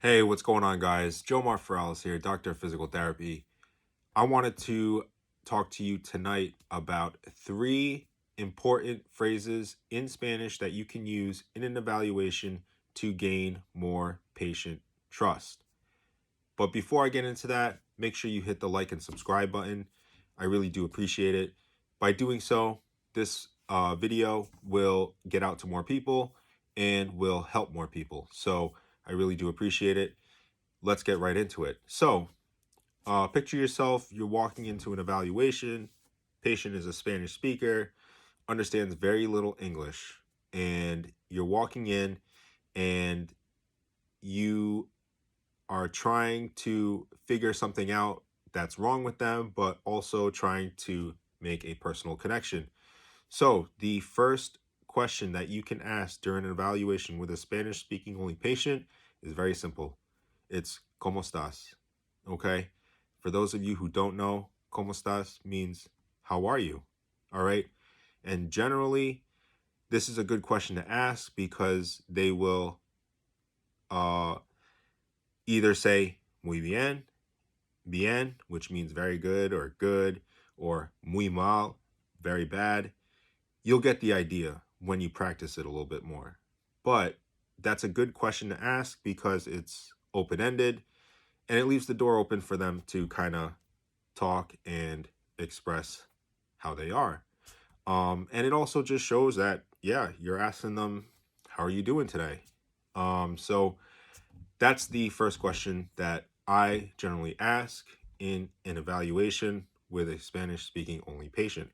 Hey, what's going on, guys? Joe Marferalis here, Doctor of Physical Therapy. I wanted to talk to you tonight about three important phrases in Spanish that you can use in an evaluation to gain more patient trust. But before I get into that, make sure you hit the like and subscribe button. I really do appreciate it. By doing so, this video will get out to more people and will help more people. So I really do appreciate it. Let's get right into it. So, picture yourself, you're walking into an evaluation. Patient is a Spanish speaker, understands very little English, and you're walking in and you are trying to figure something out that's wrong with them, but also trying to make a personal connection. So, the first question that you can ask during an evaluation with a Spanish speaking only patient is very simple. It's ¿Cómo estás? Okay. For those of you who don't know, ¿Cómo estás means how are you? All right. And generally, this is a good question to ask because they will uh, either say muy bien, which means very good, or muy mal, very bad. You'll get the idea when you practice it a little bit more. But that's a good question to ask because it's open-ended and it leaves the door open for them to kind of talk and express how they are. And it also just shows that, yeah, you're asking them, how are you doing today? So that's the first question that I generally ask in an evaluation with a Spanish speaking only patient.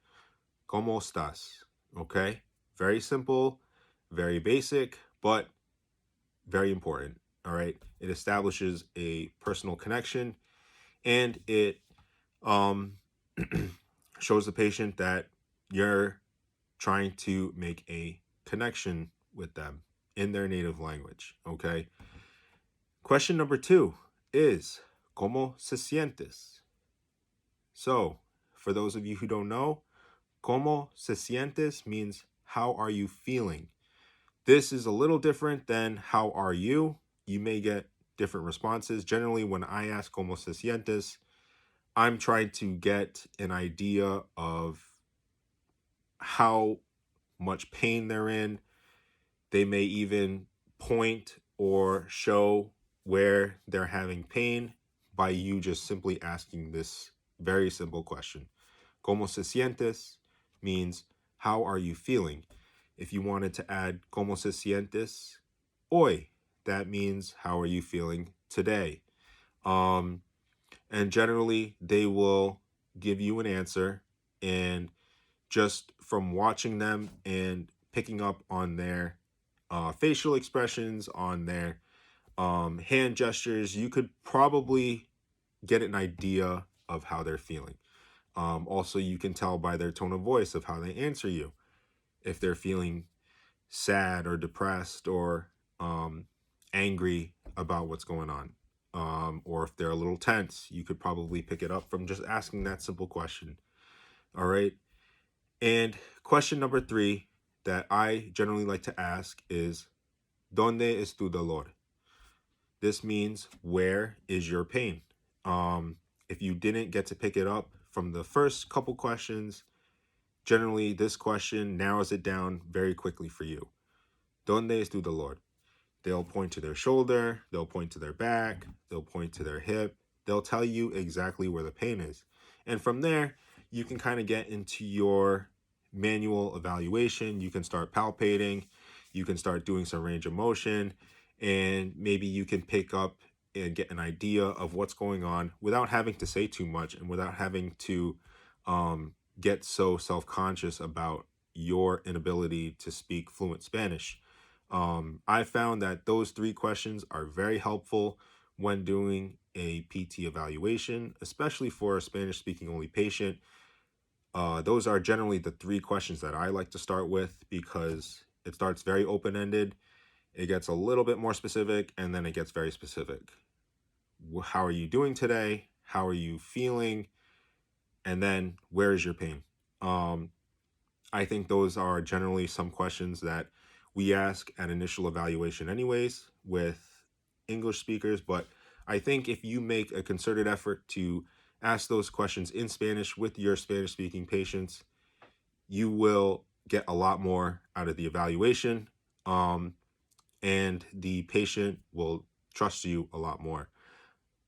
¿Cómo estás? Okay. Very simple, very basic, but very important. All right. It establishes a personal connection and it um, shows the patient that you're trying to make a connection with them in their native language. Okay. Question number 2 is ¿Cómo se sientes? So, for those of you who don't know, ¿Cómo se sientes means how are you feeling? This is a little different than how are you? You may get different responses. Generally, when I ask ¿Cómo se sientes?, I'm trying to get an idea of how much pain they're in. They may even point or show where they're having pain by you just simply asking this very simple question. ¿Cómo se sientes? Means how are you feeling? If you wanted to add ¿Cómo se sientes hoy? That means how are you feeling today? And generally they will give you an answer, and just from watching them and picking up on their facial expressions, on their hand gestures, you could probably get an idea of how they're feeling. Also, you can tell by their tone of voice of how they answer you if they're feeling sad or depressed or angry about what's going on. Or if they're a little tense, you could probably pick it up from just asking that simple question. All right. And question number 3 that I generally like to ask is ¿Dónde es tu dolor? This means where is your pain? If you didn't get to pick it up from the first couple questions, generally this question narrows it down very quickly for you. ¿Dónde es tu dolor? They'll point to their shoulder, they'll point to their back, they'll point to their hip. They'll tell you exactly where the pain is. And from there, you can kind of get into your manual evaluation. You can start palpating, you can start doing some range of motion, and maybe you can pick up and get an idea of what's going on without having to say too much and without having to get so self-conscious about your inability to speak fluent Spanish. I found that those 3 questions are very helpful when doing a PT evaluation, especially for a Spanish speaking only patient. Those are generally the 3 questions that I like to start with because it starts very open-ended. It gets a little bit more specific and then it gets very specific. How are you doing today? How are you feeling? And then where is your pain? I think those are generally some questions that we ask at initial evaluation anyways, with English speakers, but I think if you make a concerted effort to ask those questions in Spanish with your Spanish speaking patients, you will get a lot more out of the evaluation, and the patient will trust you a lot more.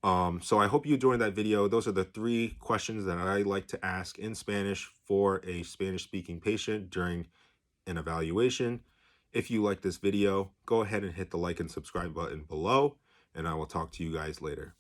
So I hope you enjoyed that video. Those are the 3 questions that I like to ask in Spanish for a Spanish speaking patient during an evaluation. If you like this video, go ahead and hit the like and subscribe button below, and I will talk to you guys later.